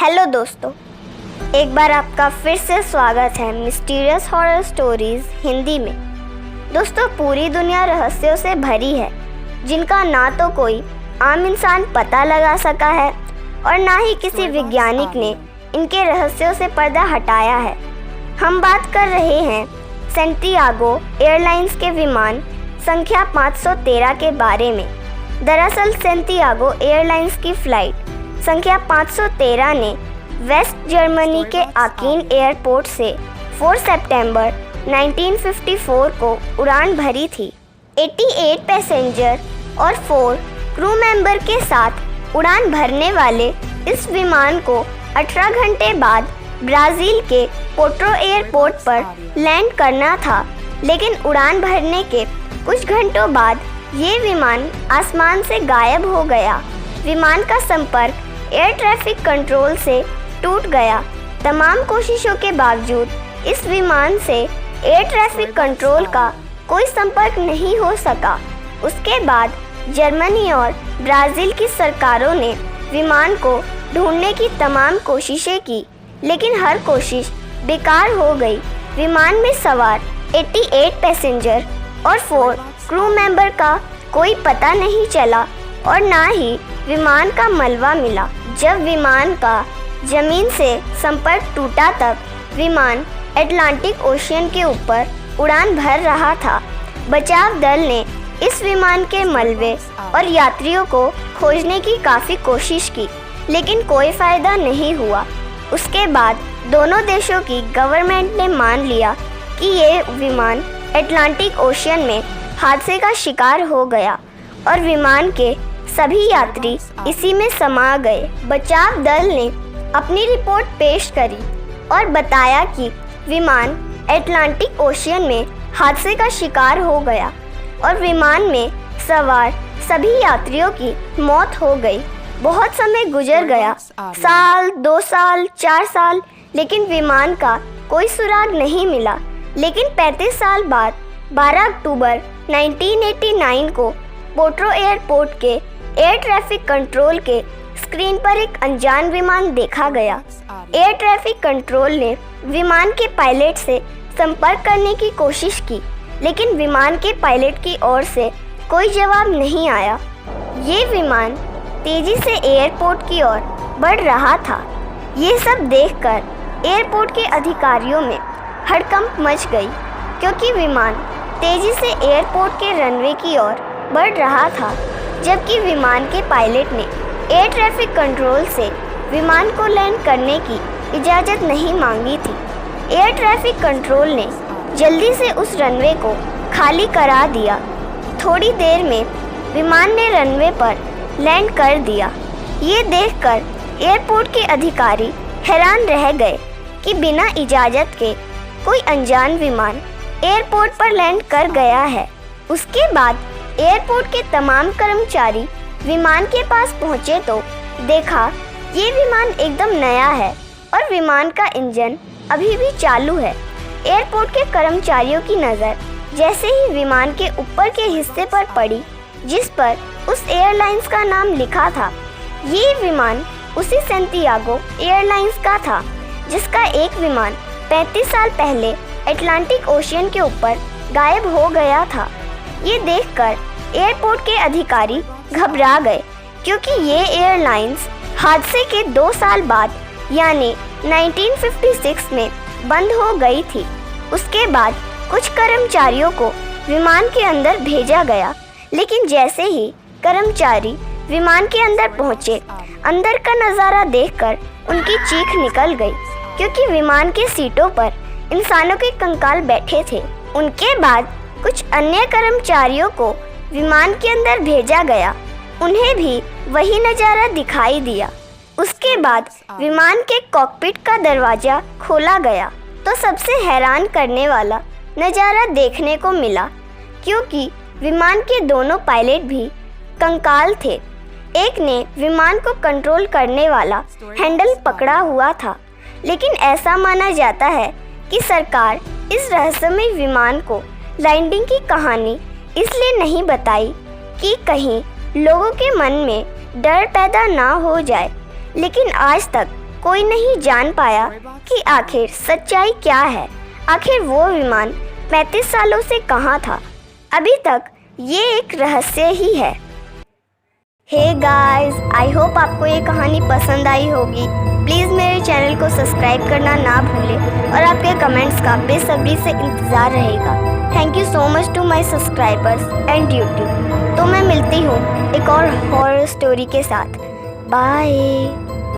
Hello दोस्तों, एक बार आपका फिर से स्वागत है मिस्टीरियस हॉरर स्टोरीज हिंदी में। दोस्तों, पूरी दुनिया रहस्यों से भरी है जिनका ना तो कोई आम इंसान पता लगा सका है और ना ही किसी वैज्ञानिक ने इनके रहस्यों से पर्दा हटाया है। हम बात कर रहे हैं सेंटियागो एयरलाइंस के विमान संख्या 513 के बारे में। दरअसल सेंटियागो एयरलाइंस की फ्लाइट संख्या 513 ने वेस्ट जर्मनी के आकिन एयरपोर्ट से 4 सितंबर 1954 को उड़ान भरी थी। 88 पैसेंजर और 4 क्रू मेंबर के साथ उड़ान भरने वाले इस विमान को 18 घंटे बाद ब्राज़ील के पोर्टो एयरपोर्ट पर लैंड करना था, लेकिन उड़ान भरने के कुछ घंटों बाद ये विमान आसमान से गायब हो गया। विमान का संपर्क एयर ट्रैफिक कंट्रोल से टूट गया। तमाम कोशिशों के बावजूद इस विमान से एयर ट्रैफिक कंट्रोल का कोई संपर्क नहीं हो सका। उसके बाद जर्मनी और ब्राज़ील की सरकारों ने विमान को ढूंढने की तमाम कोशिशें की, लेकिन हर कोशिश बेकार हो गई। विमान में सवार 88 पैसेंजर और 4 क्रू मेंबर का कोई पता नहीं चला और ना ही विमान का मलबा मिला। जब विमान का जमीन से संपर्क टूटा तब विमान अटलांटिक ओशियन के ऊपर उड़ान भर रहा था। बचाव दल ने इस विमान के मलबे और यात्रियों को खोजने की काफ़ी कोशिश की, लेकिन कोई फ़ायदा नहीं हुआ। उसके बाद दोनों देशों की गवर्नमेंट ने मान लिया कि ये विमान अटलांटिक ओशियन में हादसे का शिकार हो गया और विमान के सभी यात्री इसी में समा गए। बचाव दल ने अपनी रिपोर्ट पेश करी और बताया कि विमान अटलांटिक ओशियन में हादसे का शिकार हो गया और विमान में सवार सभी यात्रियों की मौत हो गई। बहुत समय गुजर गया, साल, 2 साल, 4 साल, लेकिन विमान का कोई सुराग नहीं मिला। लेकिन 35 साल बाद 12 अक्टूबर 1989 को पोर्टो एयरपोर्ट के एयर ट्रैफिक कंट्रोल के स्क्रीन पर एक अनजान विमान देखा गया। एयर ट्रैफिक कंट्रोल ने विमान के पायलट से संपर्क करने की कोशिश की, लेकिन विमान के पायलट की ओर से कोई जवाब नहीं आया। ये विमान तेजी से एयरपोर्ट की ओर बढ़ रहा था। ये सब देखकर एयरपोर्ट के अधिकारियों में हड़कंप मच गई, क्योंकि विमान तेजी से एयरपोर्ट के रनवे की ओर बढ़ रहा था, जबकि विमान के पायलट ने एयर ट्रैफिक कंट्रोल से विमान को लैंड करने की इजाज़त नहीं मांगी थी। एयर ट्रैफिक कंट्रोल ने जल्दी से उस रनवे को खाली करा दिया। थोड़ी देर में विमान ने रनवे पर लैंड कर दिया। ये देखकर एयरपोर्ट के अधिकारी हैरान रह गए कि बिना इजाज़त के कोई अनजान विमान एयरपोर्ट पर लैंड कर गया है। उसके बाद एयरपोर्ट के तमाम कर्मचारी विमान के पास पहुंचे तो देखा ये विमान एकदम नया है और विमान का इंजन अभी भी चालू है। एयरपोर्ट के कर्मचारियों की नज़र जैसे ही विमान के ऊपर के हिस्से पर पड़ी, जिस पर उस एयरलाइंस का नाम लिखा था, ये विमान उसी सेंटियागो एयरलाइंस का था जिसका एक विमान 35 साल पहले अटलांटिक ओशियन के ऊपर गायब हो गया था। ये देखकर एयरपोर्ट के अधिकारी घबरा गए, क्योंकि ये एयरलाइंस हादसे के 2 साल बाद यानी 1956 में बंद हो गई थी। उसके बाद कुछ कर्मचारियों को विमान के अंदर भेजा गया, लेकिन जैसे ही कर्मचारी विमान के अंदर पहुंचे, अंदर का नज़ारा देखकर उनकी चीख निकल गई, क्योंकि विमान के सीटों पर इंसानों के कंकाल बैठे थे। उनके बाद कुछ अन्य कर्मचारियों को विमान के अंदर भेजा गया, उन्हें भी वही नज़ारा दिखाई दिया। उसके बाद विमान के कॉकपिट का दरवाज़ा खोला गया तो सबसे हैरान करने वाला नज़ारा देखने को मिला, क्योंकि विमान के दोनों पायलट भी कंकाल थे। एक ने विमान को कंट्रोल करने वाला हैंडल पकड़ा हुआ था, लेकिन ऐसा माना जाता है कि सरकार इस रहस्यमय विमान को लैंडिंग की कहानी इसलिए नहीं बताई कि कहीं लोगों के मन में डर पैदा ना हो जाए, लेकिन आज तक कोई नहीं जान पाया कि आखिर सच्चाई क्या है। आखिर वो विमान 35 सालों से कहाँ था? अभी तक ये एक रहस्य ही है। हे गाइस, आई होप आपको ये कहानी पसंद आई होगी। प्लीज़ मेरे चैनल को सब्सक्राइब करना ना भूलें और आपके कमेंट्स का बेसब्री से इंतज़ार रहेगा। Thank you so much to my subscribers and YouTube. तो मैं मिलती हूँ एक और हॉरर स्टोरी के साथ। बाय।